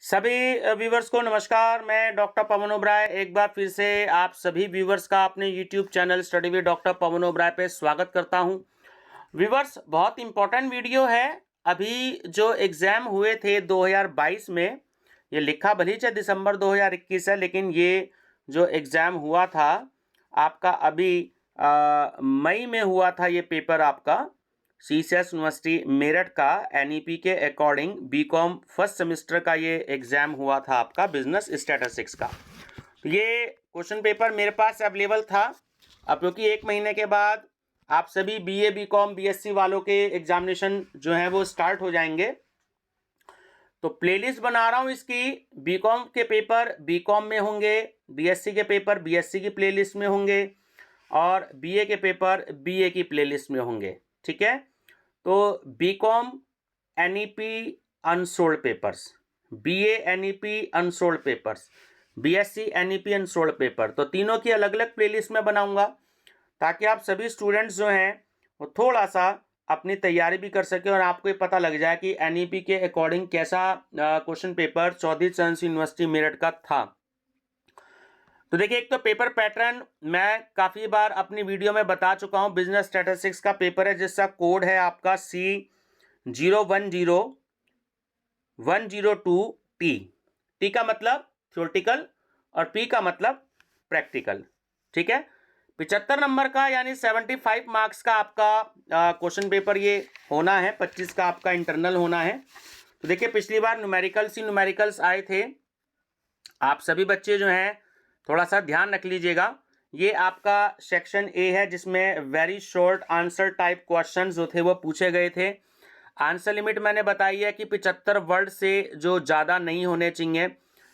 सभी व्यूवर्स को नमस्कार। मैं डॉक्टर पवन ओबराय एक बार फिर से आप सभी व्यूवर्स का अपने YouTube channel study with doctor Pavan Oberoi पे स्वागत करता हूं। व्यूवर्स, बहुत इंपॉर्टेंट वीडियो है। अभी जो एग्ज़ाम हुए थे 2022 में, ये लिखा भली चाहे दिसंबर 2021 है, लेकिन ये जो एग्ज़ाम हुआ था आपका अभी मई में हुआ था। ये पेपर आपका सीसीएस यूनिवर्सिटी मेरठ का एनईपी के अकॉर्डिंग बीकॉम फर्स्ट सेमेस्टर का ये एग्ज़ाम हुआ था आपका बिजनेस स्टैटिस्टिक्स का। ये क्वेश्चन पेपर मेरे पास अवेलेबल था। अब क्योंकि एक महीने के बाद आप सभी बीए बीकॉम बीएससी वालों के एग्जामिनेशन जो हैं वो स्टार्ट हो जाएंगे, तो प्लेलिस्ट बना रहा हूँ इसकी। बीकॉम के पेपर बीकॉम में होंगे, बीएससी के पेपर बीएससी की प्लेलिस्ट में होंगे और बीए के पेपर बीए की प्लेलिस्ट में होंगे। ठीक है, तो BCom NEP unsolved papers, BA NEP unsolved papers, BSc NEP unsolved paper, तो तीनों की अलग अलग प्लेलिस्ट में बनाऊंगा ताकि आप सभी स्टूडेंट्स जो हैं वो थोड़ा सा अपनी तैयारी भी कर सके और आपको ये पता लग जाए कि एनईपी के अकॉर्डिंग कैसा क्वेश्चन पेपर चौधरी चरण सिंह यूनिवर्सिटी मेरठ का था। तो देखिए, एक तो पेपर पैटर्न मैं काफ़ी बार अपनी वीडियो में बता चुका हूँ। बिजनेस स्टैटिस्टिक्स का पेपर है जिसका कोड है आपका C010102T। टी का मतलब थ्योरेटिकल और पी का मतलब प्रैक्टिकल। ठीक है, 75 नंबर का यानी 75 मार्क्स का आपका क्वेश्चन पेपर ये होना है। 25 का आपका इंटरनल होना है। तो देखिए, पिछली बार न्यूमेरिकल्स आए थे। आप सभी बच्चे जो हैं थोड़ा सा ध्यान रख लीजिएगा। ये आपका सेक्शन ए है जिसमें very short answer type questions जो थे वो पूछे गए थे। आंसर लिमिट मैंने बताई है कि 75 वर्ड से जो ज़्यादा नहीं होने चाहिए।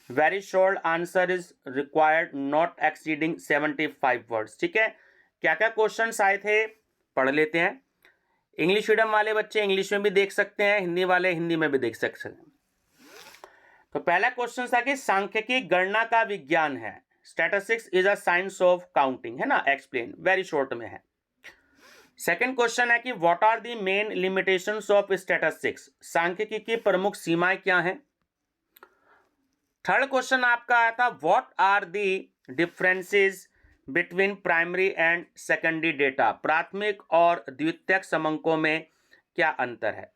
Very short answer is required not exceeding 75 words. ठीक है, क्या क्या क्वेश्चंस आए थे पढ़ लेते हैं। इंग्लिश मीडियम वाले बच्चे इंग्लिश में भी देख सकते हैं, हिंदी वाले हिंदी में भी देख सकते हैं। तो पहला क्वेश्चन था कि सांख्यिकी गणना का विज्ञान है। Statistics is a science of counting, है ना। एक्सप्लेन, वेरी शॉर्ट में है। सेकंड क्वेश्चन है कि what are the main limitations of statistics. सांख्यिकी की प्रमुख सीमाएं क्या हैं। थर्ड क्वेश्चन आपका आया था what are the differences between primary and secondary data. प्राथमिक और द्वितीयक समंकों में क्या अंतर है।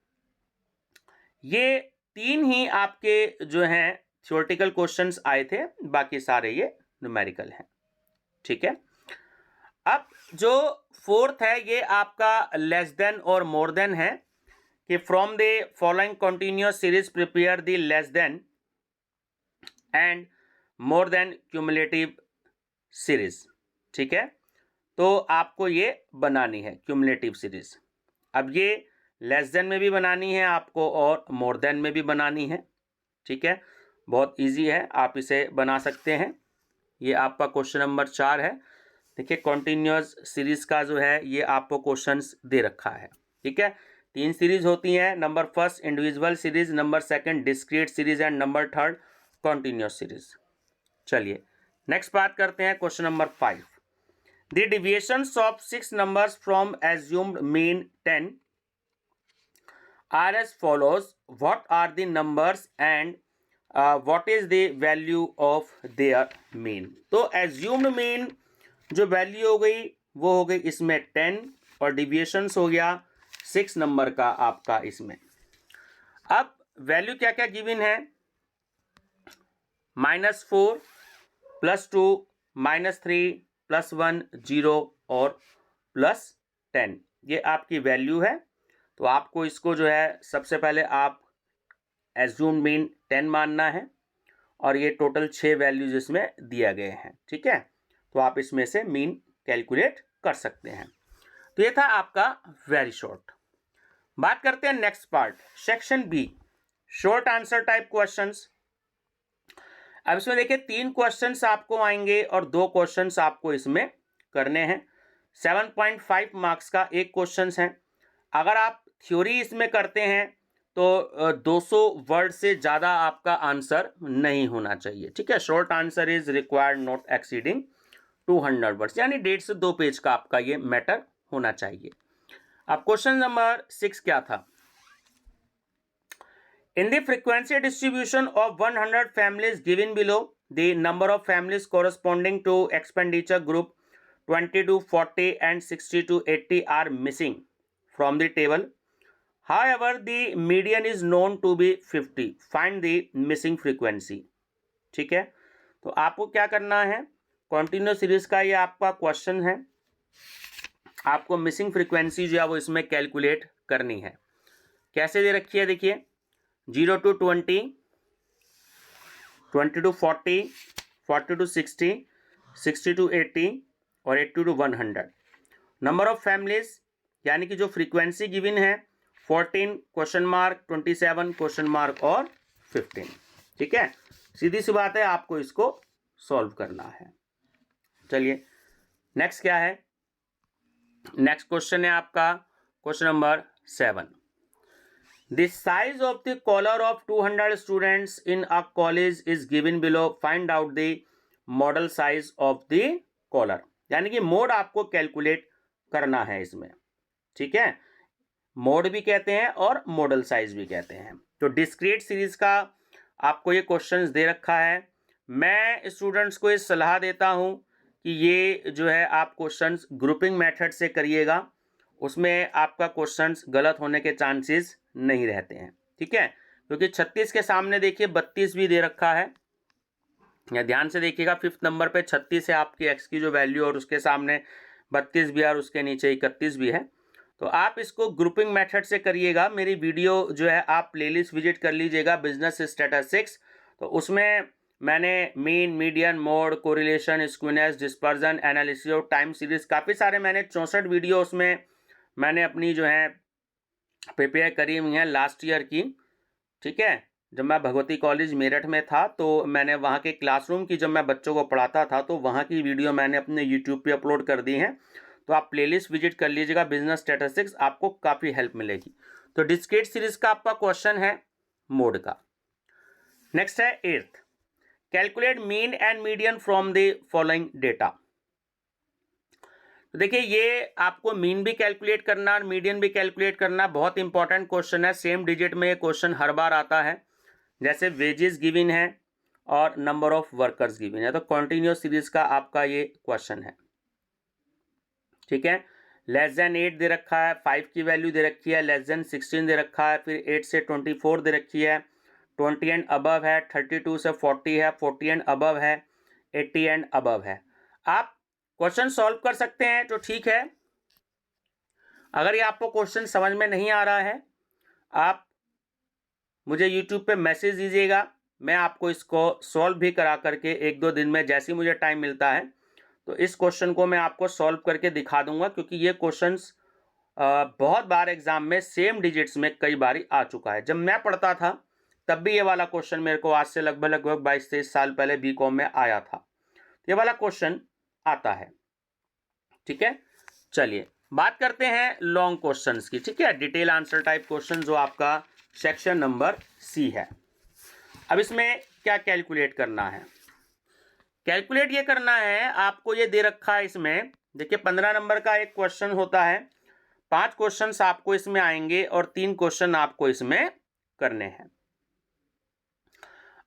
ये तीन ही आपके जो हैं थ्योरेटिकल क्वेश्चंस आए थे, बाकी सारे ये न्यूमेरिकल हैं। ठीक है, अब जो फोर्थ है ये आपका लेस देन और मोर देन है कि from the following continuous series prepare the less than and more than cumulative series. ठीक है, तो आपको ये बनानी है क्यूमुलेटिव सीरीज। अब ये लेस देन में भी बनानी है आपको और मोर देन में भी बनानी है। ठीक है, बहुत इजी है, आप इसे बना सकते हैं। ये आपका क्वेश्चन नंबर 4 है। देखिए, कॉन्टिन्यूअस सीरीज का जो है ये आपको क्वेश्चंस दे रखा है। ठीक है, 3 सीरीज होती हैं। Number first individual series, number second discrete series and number third continuous series. चलिए नेक्स्ट बात करते हैं question number 5। The deviations of 6 numbers from assumed mean 10 are as follows. What are the numbers and what is the value of their mean. तो assumed mean जो value हो गई वो हो गई इसमें 10 और डिविएशंस हो गया 6 नंबर का आपका इसमें। अब वैल्यू क्या क्या गिवन है, -4 +2 -3 +1 0 और +10, ये आपकी वैल्यू है। तो आपको इसको जो है सबसे पहले आप एज्यूम मीन 10 मानना है और ये टोटल 6 वैल्यूज इसमें दिया गए हैं। ठीक है, तो आप इसमें से मीन कैलकुलेट कर सकते हैं। तो ये था आपका वेरी शॉर्ट। बात करते हैं next part, section B, short answer type questions. अब इसमें देखिए 3 क्वेश्चंस आपको आएंगे और 2 क्वेश्चंस आपको इसमें करने हैं। 7.5 मार्क्स का एक क्वेश्चन है। अगर आप थ्योरी इसमें करते हैं तो 200 वर्ड से ज़्यादा आपका आंसर नहीं होना चाहिए। ठीक है, short answer is required not exceeding 200 words, यानी 1.5 से 2 पेज का आपका ये मैटर होना चाहिए। अब क्वेश्चन नंबर 6 क्या था। In the frequency distribution of 100 families given below, the number of families corresponding to expenditure group 20 to 40 and 60 to 80 are missing from the table. However, the median is known to be 50. Find the missing frequency. ठीक है, तो आपको क्या करना है, continuous series का ये आपका क्वेश्चन है, आपको मिसिंग फ्रीक्वेंसी जो है वो इसमें कैलकुलेट करनी है। कैसे दे रखी है देखिए, 0 to 20, 20 to 40, 40 to 60, 60 to 80 और 80 to 100। नंबर ऑफ फैमिलीज यानी कि जो फ्रीक्वेंसी गिवन है 14 क्वेश्चन मार्क, 27 क्वेश्चन मार्क और 15। ठीक है, सीधी सी बात है, आपको इसको सॉल्व करना है। चलिए नेक्स्ट क्या है, नेक्स्ट क्वेश्चन है आपका question number 7। The size of the collar of 200 students in a college is given below. Find out the model size of the collar। यानी कि मोड आपको कैलकुलेट करना है इसमें। ठीक है, मोड भी कहते हैं और मॉडल साइज भी कहते हैं। तो डिस्क्रीट सीरीज का आपको ये क्वेश्चंस दे रखा है। मैं स्टूडेंट्स को ये सलाह देता हूँ कि ये जो है आप क्वेश्चंस ग्रुपिंग मेथड से करिएगा, उसमें आपका क्वेश्चंस गलत होने के चांसेस नहीं रहते हैं। ठीक है, क्योंकि 36 के सामने देखिए 32 भी दे रखा है, या ध्यान से देखिएगा, 5th नंबर पे 36 है आपकी एक्स की जो वैल्यू, और उसके सामने 32 भी है और उसके नीचे 31 भी है। तो आप इसको ग्रुपिंग मेथड से करिएगा। मेरी वीडियो जो है आप प्लेलिस्ट विजिट कर लीजिएगा, बिजनेस स्टैटिस्टिक्स, तो उसमें मैंने mean, median, mode, correlation, skewness, dispersion, analysis और टाइम सीरीज, काफ़ी सारे मैंने 64 वीडियो उसमें मैंने अपनी जो है प्रिपेयर करी हुई हैं लास्ट ईयर की। ठीक है, जब मैं भगवती कॉलेज मेरठ में था तो मैंने वहाँ के क्लासरूम की, जब मैं बच्चों को पढ़ाता था तो वहाँ की वीडियो मैंने अपने यूट्यूब पे अपलोड कर दी हैं। तो आप प्लेलिस्ट विजिट कर लीजिएगा, बिजनेस स्टैटिस्टिक्स, आपको काफ़ी हेल्प मिलेगी। तो डिस्क्रीट सीरीज का आपका क्वेश्चन है मोड का। नेक्स्ट है 8th, calculate mean and median from the following data. तो देखिए ये आपको मीन भी कैलकुलेट करना और मीडियन भी कैलकुलेट करना, बहुत इंपॉर्टेंट क्वेश्चन है। सेम डिजिट में ये क्वेश्चन हर बार आता है, जैसे वेजेस गिवन है और नंबर ऑफ वर्कर्स गिवन है। तो कॉन्टिन्यूस सीरीज का आपका ये क्वेश्चन है। ठीक है, लेस देन 8 दे रखा है, 5 की वैल्यू दे रखी है, लेस देन 16 दे रखा है, फिर 8 से 24 दे रखी है, 20 एंड अबव है, 32 से 40 है, 40 एंड अबव है, 80 एंड अबव है। आप क्वेश्चन सॉल्व कर सकते हैं तो ठीक है। अगर ये आपको क्वेश्चन समझ में नहीं आ रहा है, आप मुझे यूट्यूब पे मैसेज दीजिएगा, मैं आपको इसको सॉल्व भी करा करके 1-2 दिन में, जैसे ही मुझे टाइम मिलता है, तो इस क्वेश्चन को मैं आपको सॉल्व करके दिखा दूंगा। क्योंकि ये क्वेश्चंस बहुत बार एग्जाम में सेम डिजिट्स में कई बार आ चुका है। जब मैं पढ़ता था तब भी ये वाला क्वेश्चन मेरे को आज से लगभग 22-23 साल पहले बीकॉम में आया था। ये वाला क्वेश्चन आता है। ठीक है, चलिए बात करते हैं लॉन्ग क्वेश्चंस की। ठीक है, डिटेल आंसर टाइप क्वेश्चन जो आपका सेक्शन नंबर सी है। अब इसमें क्या कैलकुलेट करना है, कैलकुलेट ये करना है, आपको ये दे रखा है इसमें। देखिए 15 नंबर का एक क्वेश्चन होता है, 5 क्वेश्चंस आपको इसमें आएंगे और 3 क्वेश्चन आपको इसमें करने हैं।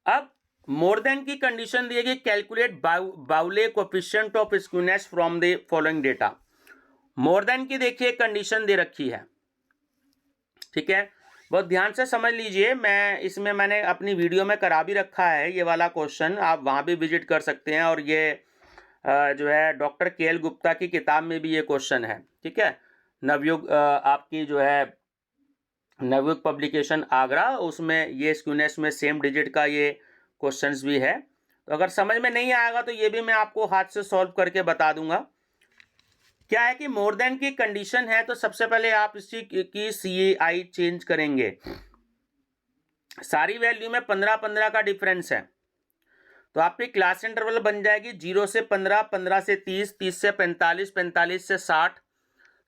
अब मोर देन की कंडीशन दी गई, कैलकुलेट बाउले coefficient of skewness from the following data. More than की देखिए कंडीशन दे रखी है। ठीक है, बहुत ध्यान से समझ लीजिए, मैंने अपनी वीडियो में करा भी रखा है ये वाला क्वेश्चन, आप वहां भी विजिट कर सकते हैं। और ये जो है डॉक्टर KL गुप्ता की किताब में भी ये क्वेश्चन है। ठीक है, नवयुग आपकी जो है नवयुग पब्लिकेशन आगरा, उसमें ये स्क्यूनेस में सेम डिजिट का ये क्वेश्चंस भी है। तो अगर समझ में नहीं आएगा तो ये भी मैं आपको हाथ से सॉल्व करके बता दूंगा। क्या है कि मोर देन की कंडीशन है, तो सबसे पहले आप इसी की CI चेंज करेंगे। सारी वैल्यू में 15-15 का डिफरेंस है, तो आपकी क्लास इंटरवल बन जाएगी 0 से 15, 15 से 30, 30 से 45, 45 से 60,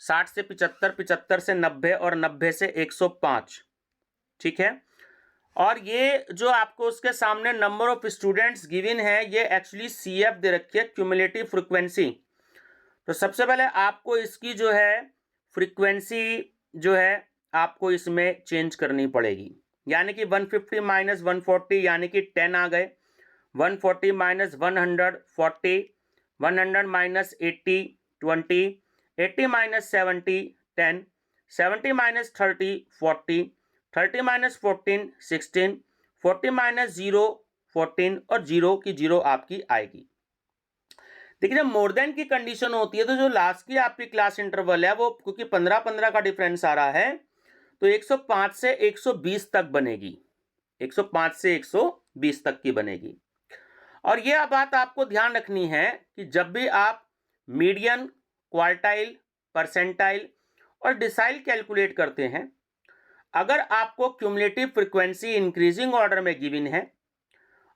60 से 75, 75 से 90 और 90 से 105। ठीक है, और ये जो आपको उसके सामने नंबर ऑफ स्टूडेंट्स गिवन है, ये एक्चुअली CF दे रखी है, क्यूमुलेटिव फ्रीक्वेंसी। तो सबसे पहले आपको इसकी जो है फ्रीक्वेंसी जो है आपको इसमें चेंज करनी पड़ेगी। यानी कि 150 माइनस 140 यानी कि 10 आ गए। 140 minus 100 40, 100 minus 80 20, 80 minus 70 10, 70 minus 30 40, 30 minus 14 16, 40 minus 0 14 और 0 की 0 आपकी आएगी। देखिए जब मोर देन की कंडीशन होती है तो जो लास्ट की आपकी क्लास इंटरवल है वो क्योंकि 15-15 का डिफरेंस आ रहा है तो 105 से 120 तक बनेगी, 105 से 120 तक की बनेगी। और यह बात आपको ध्यान रखनी है कि जब भी आप मीडियन, क्वार्टाइल, परसेंटाइल और डिसाइल कैलकुलेट करते हैं, अगर आपको क्यूमुलेटिव फ्रीक्वेंसी इंक्रीजिंग ऑर्डर में गिवन है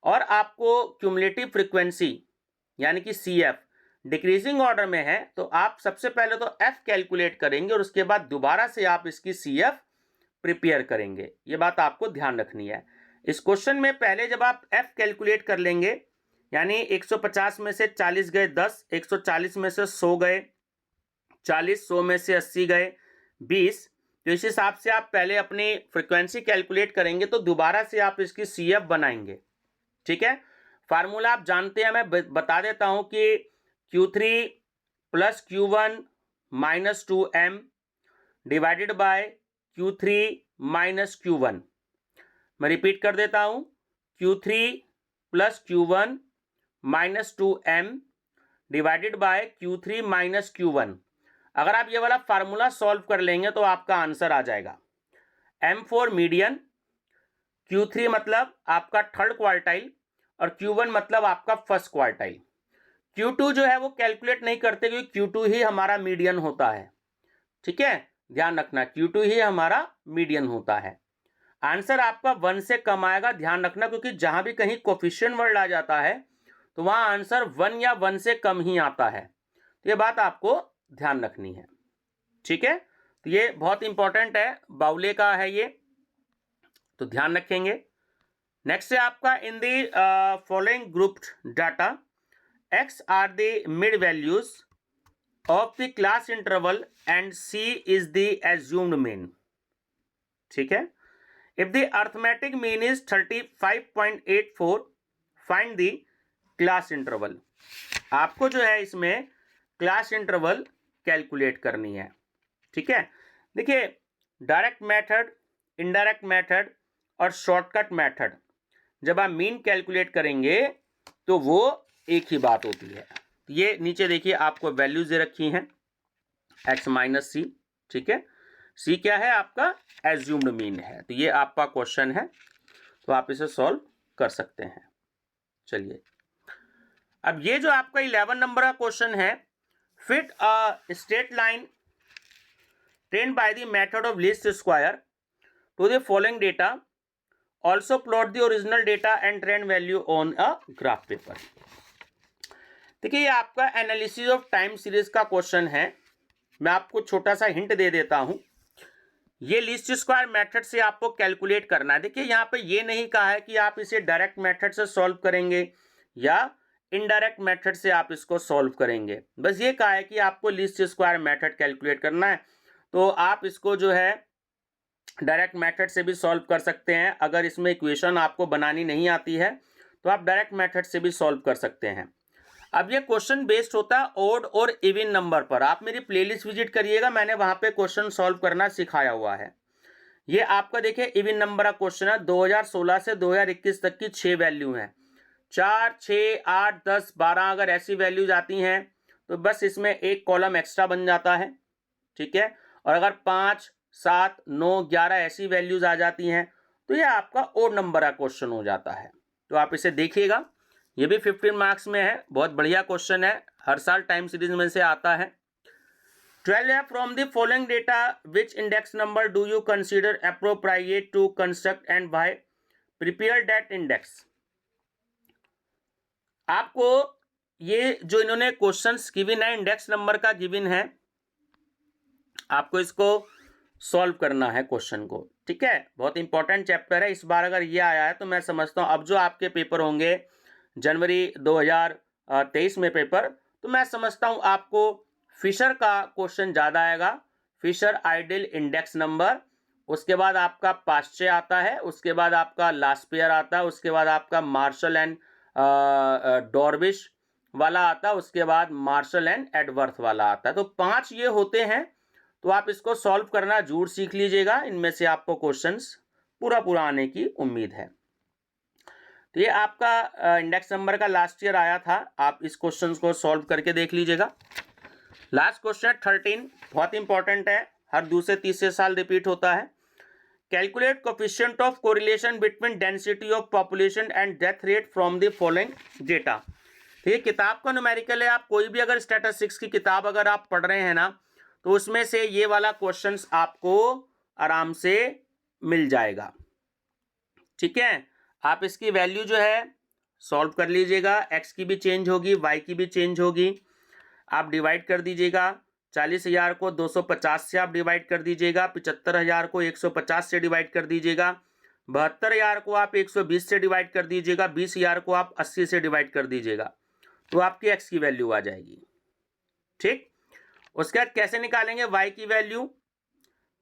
और आपको क्यूमुलेटिव फ्रीक्वेंसी यानी कि CF डिक्रीजिंग ऑर्डर में है तो आप सबसे पहले तो F कैलकुलेट करेंगे और उसके बाद दोबारा से आप इसकी CF प्रिपेयर करेंगे। ये बात आपको ध्यान रखनी है। इस क्वेश्चन में पहले जब आप F कैलकुलेट कर लेंगे यानी 150 में से 40 गए 10, 140 में से 100 गए 40, 100 में से 80 गए 20, तो इस हिसाब से आप पहले अपनी फ्रीक्वेंसी कैलकुलेट करेंगे तो दोबारा से आप इसकी CF बनाएंगे। ठीक है, फार्मूला आप जानते हैं, मैं बता देता हूं कि Q3 plus Q1 minus 2M divided by Q3 minus Q1। मैं रिपीट कर देता हूं, Q3 plus Q1 minus 2M divided by Q3 minus Q1। अगर आप ये वाला फार्मूला सॉल्व कर लेंगे तो आपका आंसर आ जाएगा M फॉर मीडियन, Q3 मतलब आपका थर्ड क्वार्टाइल और Q1 मतलब आपका फर्स्ट क्वार्टाइल। Q2 जो है वो कैलकुलेट नहीं करते क्योंकि Q2 ही हमारा मीडियन होता है। ठीक है, ध्यान रखना Q2 ही हमारा मीडियन होता है। आंसर आपका 1 से कम आएगा, ध्यान रखना, क्योंकि जहां भी कहीं कोफिशिएंट वर्ड आ जाता है तो वहां आंसर 1 या 1 से कम ही आता है। तो ये बात आपको ध्यान रखनी है। ठीक है, तो ये बहुत इंपॉर्टेंट है, बाउले का है ये, तो ध्यान रखेंगे। नेक्स्ट है आपका in the following grouped data X are the mid values of the class interval and C is the assumed mean. ठीक है, if the arithmetic mean is 35.84 find the class interval। आपको जो है इसमें क्लास इंटरवल कैलकुलेट करनी है। ठीक है, देखिए डायरेक्ट मेथड, इनडायरेक्ट मेथड और शॉर्टकट मेथड जब आप मीन कैलकुलेट करेंगे तो वो एक ही बात होती है। ये नीचे देखिए आपको वैल्यूज दे रखी हैं x माइनस सी। ठीक है, सी क्या है आपका एज्यूम्ड मीन है, तो ये आपका क्वेश्चन है, तो आप इसे सॉल्व कर सकते हैं। चलिए अब ये जो आपका 11 नंबर का क्वेश्चन है, fit a straight line trend by the method of least square to the following data, also plot the original data and trend value on a graph paper. देखिए ये आपका एनालिसिस ऑफ टाइम सीरीज का question है। मैं आपको छोटा सा hint दे देता हूं, ये लीस्ट स्क्वायर मेथड से आपको कैलकुलेट करना है। देखिए यहाँ पे ये नहीं कहा है कि आप इसे डायरेक्ट मेथड से सॉल्व करेंगे या इनडायरेक्ट मेथड से आप इसको सॉल्व करेंगे, बस ये कहा है कि आपको लीस्ट स्क्वायर मेथड कैलकुलेट करना है। तो आप इसको जो है डायरेक्ट मेथड से भी सॉल्व कर सकते हैं। अगर इसमें इक्वेशन आपको बनानी नहीं आती है तो आप डायरेक्ट मेथड से भी सॉल्व कर सकते हैं। अब ये क्वेश्चन बेस्ड होता है ओड और इवन नंबर पर। आप मेरी प्लेलिस्ट विजिट करिएगा, मैंने वहां पे क्वेश्चन सॉल्व करना सिखाया हुआ है। ये आपका देखिए इवन नंबर का क्वेश्चन है। 2016 से 2021 तक की 6 वैल्यू हैं, 4 6 8 10 12। अगर ऐसी वैल्यूज आती हैं तो बस इसमें एक कॉलम एक्स्ट्रा बन जाता है। ठीक है, और अगर 5 7 9 11 ऐसी वैल्यूज आ जाती हैं तो ये आपका ओड नंबर का क्वेश्चन हो जाता है। तो आप इसे देखिएगा, ये भी 15 मार्क्स में है, बहुत बढ़िया क्वेश्चन है, हर साल टाइम सीरीज में से आता है। 12 है from the following data which index number do you consider appropriate to construct and by prepare that index. आपको ये जो इन्होंने क्वेश्चंस गिवन है, इंडेक्स नंबर का गिवन है, आपको इसको सॉल्व करना है क्वेश्चन को। ठीक है, बहुत इंपॉर्टेंट चैप्टर है। इस बार अगर ये आया है तो मैं समझता हूं अब जो आपके पेपर होंगे जनवरी 2023 में पेपर, तो मैं समझता हूं आपको फिशर का क्वेश्चन ज्यादा आएगा, फिशर आइडियल इंडेक्स नंबर उसके बाद आपका पाश्चे आता है, उसके बाद आपका लास्पियर आता है, उसके बाद आपका मार्शल एंड डॉर्विश वाला आता है, उसके बाद मार्शल एंड एडवर्थ वाला आता है। तो 5 ये होते हैं। तो आप इसको सॉल्व करना जरूर सीख लीजिएगा, इनमें से आपको क्वेश्चंस पूरा आने की उम्मीद है। तो ये आपका इंडेक्स नंबर का लास्ट ईयर आया था, आप इस क्वेश्चन को सॉल्व करके देख लीजिएगा। लास्ट क्वेश्चन 13 बहुत इंपॉर्टेंट है, हर दूसरे तीसरे साल रिपीट होता है। Calculate coefficient of correlation between density of population and death rate from the following data. तो ये किताब का न्यूमेरिकल है, आप कोई भी अगर स्टैटिस्टिक्स की किताब अगर आप पढ़ रहे हैं ना, तो उसमें से ये वाला क्वेश्चंस आपको आराम से मिल जाएगा। ठीक है, आप इसकी वैल्यू जो है सॉल्व कर लीजिएगा, एक्स की भी चेंज होगी, वाई की भी चेंज होगी। आप डिवाइड कर दीजिएगा, 40,000 को 250 से आप डिवाइड कर दीजिएगा, 75,000 को 150 से डिवाइड कर दीजिएगा, 72,000 को आप 120 से डिवाइड कर दीजिएगा, 20,000 को आप 80 से डिवाइड कर दीजिएगा, तो आपकी एक्स की वैल्यू आ जाएगी। ठीक, उसके बाद कैसे निकालेंगे वाई की value?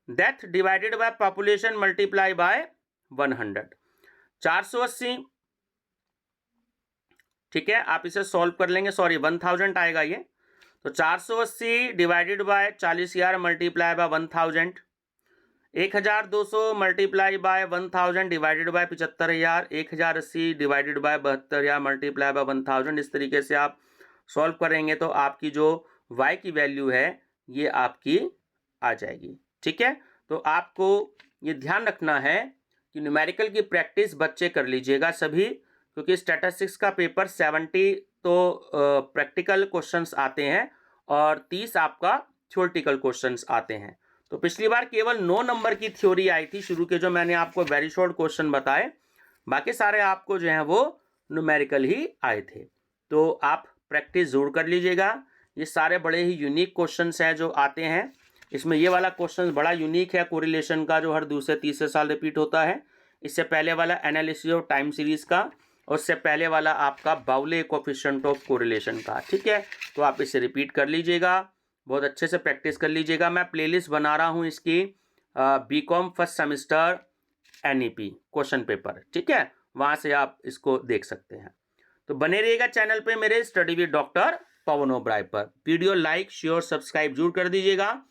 Death divided by population multiply by 100, 480। ठीक है, आप इसे सॉल्व कर लेंगे, सॉरी 1000 आएगा ये। तो 480 divided by 40,000 multiply by 1000, 1200 multiply by 1000 divided by 75,000, 1080 divided by 72,000 multiply by 1000। इस तरीके से आप सॉल्व करेंगे तो आपकी जो y की वैल्यू है ये आपकी आ जाएगी। ठीक है, तो आपको ये ध्यान रखना है कि न्यूमेरिकल की प्रैक्टिस बच्चे कर लीजिएगा सभी, क्योंकि स्टैटिस्टिक्स का पेपर 70 तो प्रैक्टिकल क्वेश्चंस आते हैं और 30 आपका थ्योरेटिकल क्वेश्चंस आते हैं। तो पिछली बार केवल 9 नंबर की थ्योरी आई थी शुरू के, जो मैंने आपको वेरी शॉर्ट क्वेश्चन बताए, बाकी सारे आपको जो है वो न्यूमेरिकल ही आए थे। तो आप प्रैक्टिस जरूर कर लीजिएगा, ये सारे बड़े ही यूनिक क्वेश्चंस हैं जो आते हैं। इसमें ये वाला क्वेश्चन बड़ा यूनिक है कोरिलेशन का, जो हर दूसरे तीसरे साल रिपीट होता है। इससे पहले वाला एनालिसिस ऑफ टाइम सीरीज का, और उससे पहले वाला आपका बाउले कोफिशिएंट ऑफ कोरिलेशन का। ठीक है, तो आप इसे रिपीट कर लीजिएगा, बहुत अच्छे से प्रैक्टिस कर लीजिएगा। मैं प्लेलिस्ट बना रहा हूँ इसकी, BCom first semester NEP question paper. ठीक है, वहाँ से आप इसको देख सकते हैं। तो बने रहिएगा चैनल पे मेरे study with doctor Pavan Oberoi पर। वीडियो लाइक शेयर सब्सक्राइब जरूर कर दीजिएगा,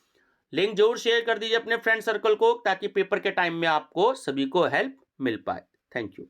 लिंक जरूर शेयर कर दीजिए अपने फ्रेंड सर्कल को, ताकि पेपर के टाइम में आपको सभी को हेल्प मिल पाए। Thank you.